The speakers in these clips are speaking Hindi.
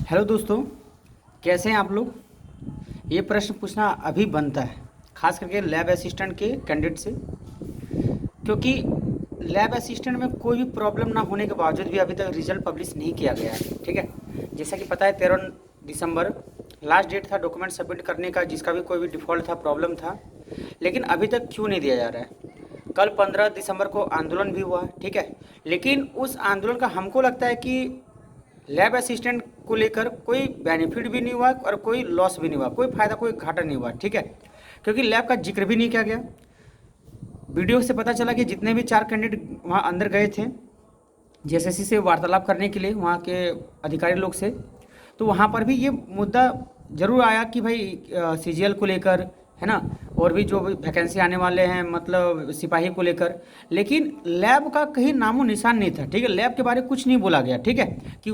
हेलो दोस्तों, कैसे हैं आप लोग। ये प्रश्न पूछना अभी बनता है, खास करके लैब असिस्टेंट के कैंडिडेट से, क्योंकि लैब असिस्टेंट में कोई भी प्रॉब्लम ना होने के बावजूद भी अभी तक रिजल्ट पब्लिश नहीं किया गया है। ठीक है, जैसा कि पता है 13 दिसंबर लास्ट डेट था डॉक्यूमेंट सबमिट करने का, जिसका भी कोई भी डिफ़ॉल्ट था, प्रॉब्लम था, लेकिन अभी तक क्यों नहीं दिया जा रहा है। कल 15 दिसंबर को आंदोलन भी हुआ, ठीक है, लेकिन उस आंदोलन का हमको लगता है कि लैब असिस्टेंट को लेकर कोई बेनिफिट भी नहीं हुआ और कोई लॉस भी नहीं हुआ, कोई फ़ायदा कोई घाटा नहीं हुआ। ठीक है, क्योंकि लैब का जिक्र भी नहीं किया गया। वीडियो से पता चला कि जितने भी 4 कैंडिडेट वहाँ अंदर गए थे जेएसएससी से वार्तालाप करने के लिए, वहाँ के अधिकारी लोग से, तो वहाँ पर भी ये मुद्दा जरूर आया कि भाई सीजीएल को लेकर, है ना, और भी जो भी वैकेंसी आने वाले हैं, मतलब सिपाही को लेकर, लेकिन लैब का कहीं नामो निशान नहीं था। ठीक है, लैब के बारे में कुछ नहीं बोला गया। ठीक है, कि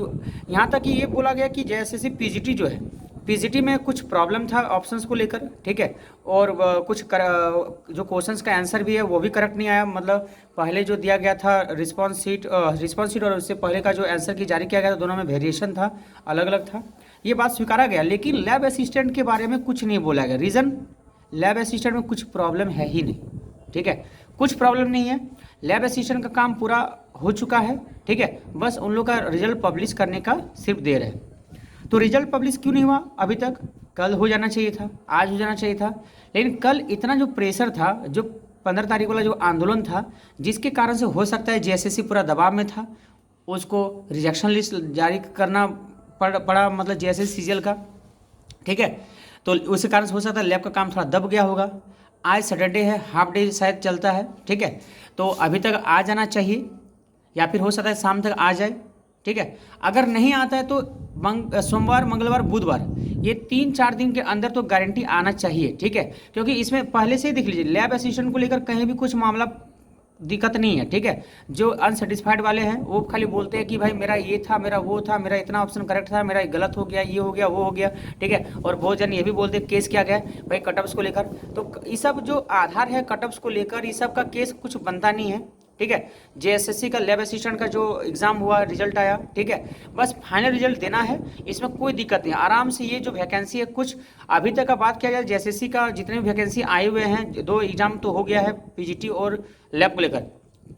यहाँ तक कि ये बोला गया कि जेएसएससी पीजीटी जो है, पीजीटी में कुछ प्रॉब्लम था ऑप्शंस को लेकर। ठीक है, और जो क्वेश्चंस का आंसर भी है वो भी करेक्ट नहीं आया, मतलब पहले जो दिया गया था रिस्पॉन्स शीट और उससे पहले का जो आंसर की जारी किया गया था, दोनों में वेरिएशन था, अलग अलग था। ये बात स्वीकारा गया, लेकिन लैब असिस्टेंट के बारे में कुछ नहीं बोला गया। रीज़न, लैब असिस्टेंट में कुछ प्रॉब्लम है ही नहीं। ठीक है, कुछ प्रॉब्लम नहीं है, लैब असिस्टेंट का काम पूरा हो चुका है। ठीक है, बस उन लोग का रिजल्ट पब्लिश करने का सिर्फ देर है। तो रिजल्ट पब्लिश क्यों नहीं हुआ अभी तक। कल हो जाना चाहिए था, आज हो जाना चाहिए था, लेकिन कल इतना जो प्रेशर था, जो 15 तारीख वाला जो आंदोलन था, जिसके कारण से हो सकता है जेएसएससी पूरा दबाव में था, उसको रिजेक्शन लिस्ट जारी करना पड़ा, मतलब जेएसएससी सीजीएल का। ठीक है, तो उसी कारण से हो सकता है लैब का काम थोड़ा दब गया होगा। आज सैटरडे है, हाफ डे शायद चलता है। ठीक है, तो अभी तक आ जाना चाहिए, या फिर हो सकता है शाम तक आ जाए। ठीक है, अगर नहीं आता है तो सोमवार, मंगलवार, बुधवार, ये 3-4 दिन के अंदर तो गारंटी आना चाहिए। ठीक है, क्योंकि इसमें पहले से ही देख लीजिए, लैब असिस्टेंट को लेकर कहीं भी कुछ मामला दिक्कत नहीं है। ठीक है, जो अनसेटिस्फाइड वाले हैं वो खाली बोलते हैं कि भाई मेरा ये था, मेरा वो था, मेरा इतना ऑप्शन करेक्ट था, मेरा गलत हो गया, ये हो गया, वो हो गया। ठीक है, और बहुत जन ये भी बोलते हैं केस किया गया भाई कटअप्स को लेकर। तो ये सब जो आधार है कटअप्स को लेकर, ये सब का केस कुछ बनता नहीं है। ठीक है, जेएसएससी का लैब असिस्टेंट का जो एग्ज़ाम हुआ, रिजल्ट आया। ठीक है, बस फाइनल रिजल्ट देना है, इसमें कोई दिक्कत नहीं, आराम से ये जो वैकेंसी है, कुछ अभी तक का बात किया जाए, जेएसएससी का जितने भी वैकेंसी आए हुए हैं, 2 एग्जाम तो हो गया है पीजीटी और लैब को लेकर।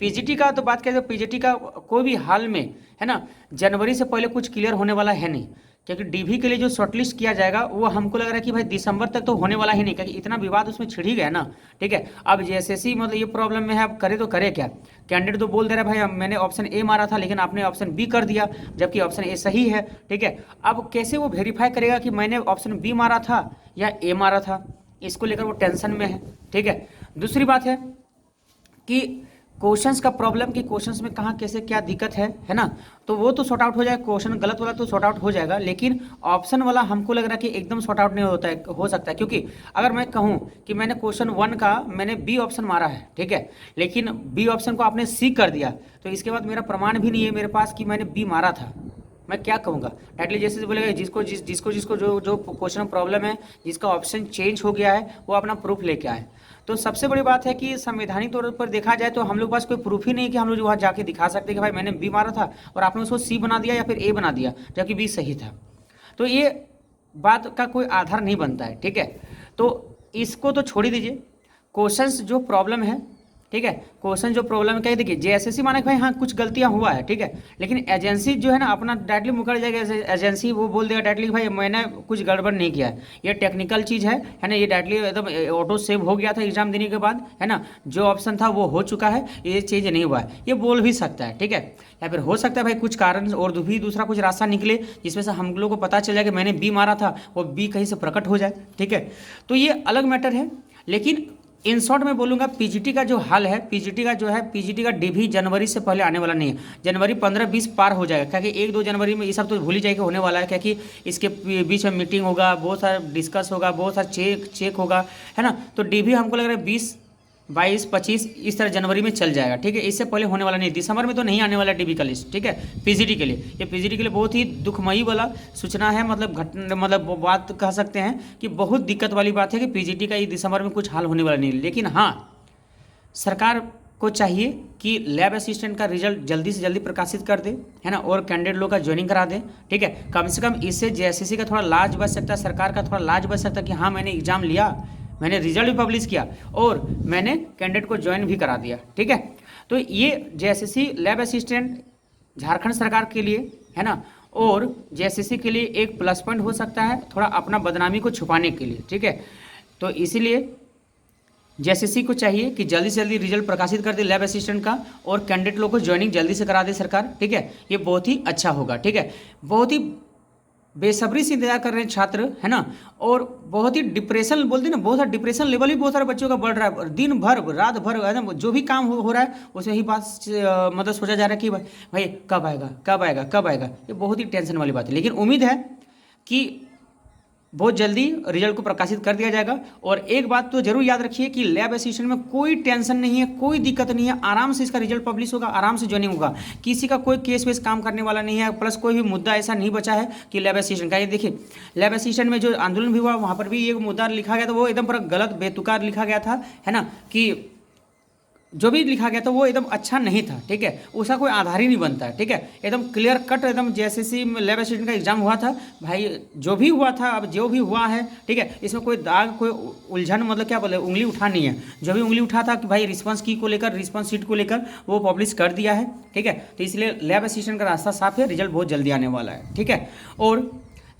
पीजीटी का तो बात किया जाए, पीजीटी का कोई भी हाल में, है ना, जनवरी से पहले कुछ क्लियर होने वाला है नहीं, क्योंकि डीवी के लिए जो शॉर्टलिस्ट किया जाएगा वो हमको लग रहा है कि भाई दिसंबर तक तो होने वाला ही नहीं, क्योंकि इतना विवाद उसमें छिड़ ही गया ना। ठीक है, अब जेएसएससी मतलब ये प्रॉब्लम में है, अब करे तो करे क्या। कैंडिडेट तो बोल दे रहा है भाई मैंने ऑप्शन ए मारा था, लेकिन आपने ऑप्शन बी कर दिया, जबकि ऑप्शन ए सही है। ठीक है, अब कैसे वो वेरीफाई करेगा कि मैंने ऑप्शन बी मारा था या ए मारा था, इसको लेकर वो टेंशन में है। ठीक है, दूसरी बात है कि क्वेश्चंस का प्रॉब्लम, कि क्वेश्चंस में कहाँ कैसे क्या दिक्कत है ना, तो वो तो सॉर्ट आउट हो जाएगा, क्वेश्चन गलत वाला तो सॉर्ट आउट हो जाएगा, लेकिन ऑप्शन वाला हमको लग रहा है कि एकदम सॉर्ट आउट नहीं होता है, हो सकता है। क्योंकि अगर मैं कहूँ कि मैंने क्वेश्चन 1 का मैंने बी ऑप्शन मारा है, ठीक है, लेकिन बी ऑप्शन को आपने सी कर दिया, तो इसके बाद मेरा प्रमाण भी नहीं है मेरे पास कि मैंने बी मारा था, मैं क्या कहूँगा। डायरेक्टली जैसे बोलेगा जिसको जो जो क्वेश्चन में प्रॉब्लम है, जिसका ऑप्शन चेंज हो गया है, वो अपना प्रूफ लेके आए। तो सबसे बड़ी बात है कि संवैधानिक तौर पर देखा जाए तो हम लोग पास कोई प्रूफ ही नहीं कि हम लोग वहाँ जाके दिखा सकते कि भाई मैंने बी मारा था और आपने उसको सी बना दिया या फिर ए बना दिया, जबकि बी सही था। तो ये बात का कोई आधार नहीं बनता है। ठीक है, तो इसको तो छोड़ ही दीजिए, क्वेश्चंस जो प्रॉब्लम है, ठीक है, क्वेश्चन जो प्रॉब्लम है, कह देखिए जेएसएससी माने कि भाई हाँ कुछ गलतियां हुआ है, ठीक है, लेकिन एजेंसी जो है ना अपना डायरेक्टली मुकर जाएगा, एजेंसी वो बोल देगा डायरेक्टली भाई मैंने कुछ गड़बड़ नहीं किया है, ये टेक्निकल चीज़ है ना, ये डायरेक्टली एकदम ऑटो सेव हो गया था एग्जाम देने के बाद, है ना, जो ऑप्शन था वो हो चुका है, ये चीज़ नहीं हुआ है, ये बोल भी सकता है। ठीक है, या फिर हो सकता है भाई कुछ कारण और भी दूसरा कुछ रास्ता निकले जिसमें से हम लोग को पता चल जाए कि मैंने बी मारा था, वो बी कहीं से प्रकट हो जाए। ठीक है, तो ये अलग मैटर है, लेकिन इन शॉर्ट में बोलूँगा पीजीटी का जो हाल है, पीजीटी का जो है, पीजीटी का डीवी जनवरी से पहले आने वाला नहीं है, जनवरी 15-20 पार हो जाएगा, क्योंकि 1-2 जनवरी में ये सब तो भूल ही जाएगा होने वाला है, क्योंकि इसके बीच में मीटिंग होगा, बहुत सारा डिस्कस होगा, बहुत सारा चेक होगा, है ना, तो डीवी हमको लग रहा है 20-22-25 इस तरह जनवरी में चल जाएगा। ठीक है, इससे पहले होने वाला नहीं, दिसंबर में तो नहीं आने वाला डीबी का लिस्ट। ठीक है, पीजीटी के लिए, ये पीजीटी के लिए बहुत ही दुखमयी वाला सूचना है, मतलब बात कह सकते हैं कि बहुत दिक्कत वाली बात है कि पीजीटी का ये दिसंबर में कुछ हाल होने वाला नहीं। लेकिन हाँ, सरकार को चाहिए कि लैब असिस्टेंट का रिजल्ट जल्दी से जल्दी प्रकाशित कर दे, है ना, और कैंडिडेट लोग का ज्वाइनिंग करा दे। ठीक है, कम से कम इससे जेएसएससी का थोड़ा लाज बच सकता है, सरकार का थोड़ा लाज बच सकता है कि हाँ मैंने एग्जाम लिया, मैंने रिजल्ट भी पब्लिश किया और मैंने कैंडिडेट को ज्वाइन भी करा दिया। ठीक है, तो ये जेएसएससी लैब असिस्टेंट झारखंड सरकार के लिए, है ना, और जेएसएससी के लिए एक प्लस पॉइंट हो सकता है, थोड़ा अपना बदनामी को छुपाने के लिए। ठीक है, तो इसीलिए जेएसएससी को चाहिए कि जल्दी से जल्दी रिजल्ट प्रकाशित कर दे लैब असिस्टेंट का और कैंडिडेट लोग को ज्वाइनिंग जल्दी से करा दे सरकार। ठीक है, ये बहुत ही अच्छा होगा। ठीक है, बहुत ही बेसब्री से इंतजार कर रहे हैं छात्र, है ना, और बहुत ही डिप्रेशन बोलते हैं ना, बहुत सारा डिप्रेशन लेवल भी बहुत सारे बच्चों का बढ़ रहा है, दिन भर रात भर एकदम जो भी काम हो रहा है उसमें ही बात मतलब सोचा जा रहा है कि भाई कब आएगा कब आएगा कब आएगा। ये बहुत ही टेंशन वाली बात है, लेकिन उम्मीद है कि बहुत जल्दी रिजल्ट को प्रकाशित कर दिया जाएगा। और एक बात तो जरूर याद रखिए कि लैब असिस्टेंट में कोई टेंशन नहीं है, कोई दिक्कत नहीं है, आराम से इसका रिजल्ट पब्लिश होगा, आराम से ज्वाइनिंग होगा, किसी का कोई केस वेस काम करने वाला नहीं है, प्लस कोई भी मुद्दा ऐसा नहीं बचा है कि लैब असिस्टेंट का। ये देखिए लैब असिस्टेंट में जो आंदोलन भी हुआ वहाँ पर भी एक मुद्दा लिखा गया था, वो एकदम पूरा गलत बेतुका लिखा गया था, है ना, कि जो भी लिखा गया था वो एकदम अच्छा नहीं था। ठीक है, उसका कोई आधार ही नहीं बनता है। ठीक है, एकदम क्लियर कट एकदम जेएसएससी में लैब असिस्टेंट का एग्जाम हुआ था भाई, जो भी हुआ था अब जो भी हुआ है। ठीक है, इसमें कोई दाग कोई उलझन मतलब क्या बोले उंगली उठा नहीं है, जो भी उंगली उठा था कि भाई रिस्पांस की को लेकर रिस्पांस शीट को लेकर वो पब्लिश कर दिया है। ठीक है, तो इसलिए लैब असिस्टेंट का रास्ता साफ है, रिजल्ट बहुत जल्दी आने वाला है। ठीक है, और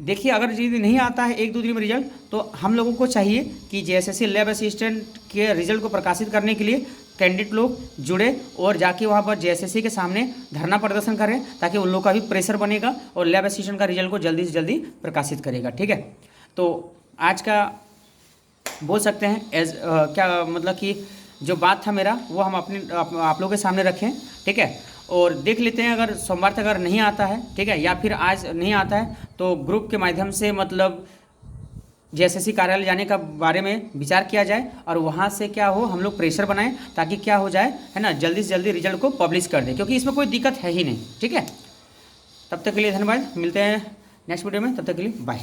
देखिए अगर यदि नहीं आता है 1-2 दिन में रिजल्ट, तो हम लोगों को चाहिए कि जेएसएससी लैब असिस्टेंट के रिजल्ट को प्रकाशित करने के लिए कैंडिडेट लोग जुड़े और जाके वहाँ पर जेएसएससी के सामने धरना प्रदर्शन करें, ताकि उन लोग का भी प्रेशर बनेगा और लैब असिस्टेंट का रिजल्ट को जल्दी से जल्दी प्रकाशित करेगा। ठीक है, तो आज का बोल सकते हैं क्या मतलब कि जो बात था मेरा वो हम आप लोगों के सामने रखें। ठीक है, और देख लेते हैं अगर सोमवार तक अगर नहीं आता है, ठीक है, या फिर आज नहीं आता है तो ग्रुप के माध्यम से मतलब जेएसएससी कार्यालय जाने का बारे में विचार किया जाए और वहाँ से क्या हो हम लोग प्रेशर बनाएं, ताकि क्या हो जाए, है ना, जल्दी से जल्दी रिजल्ट को पब्लिश कर दें, क्योंकि इसमें कोई दिक्कत है ही नहीं। ठीक है, तब तक के लिए धन्यवाद, मिलते हैं नेक्स्ट वीडियो में, तब तक के लिए बाय।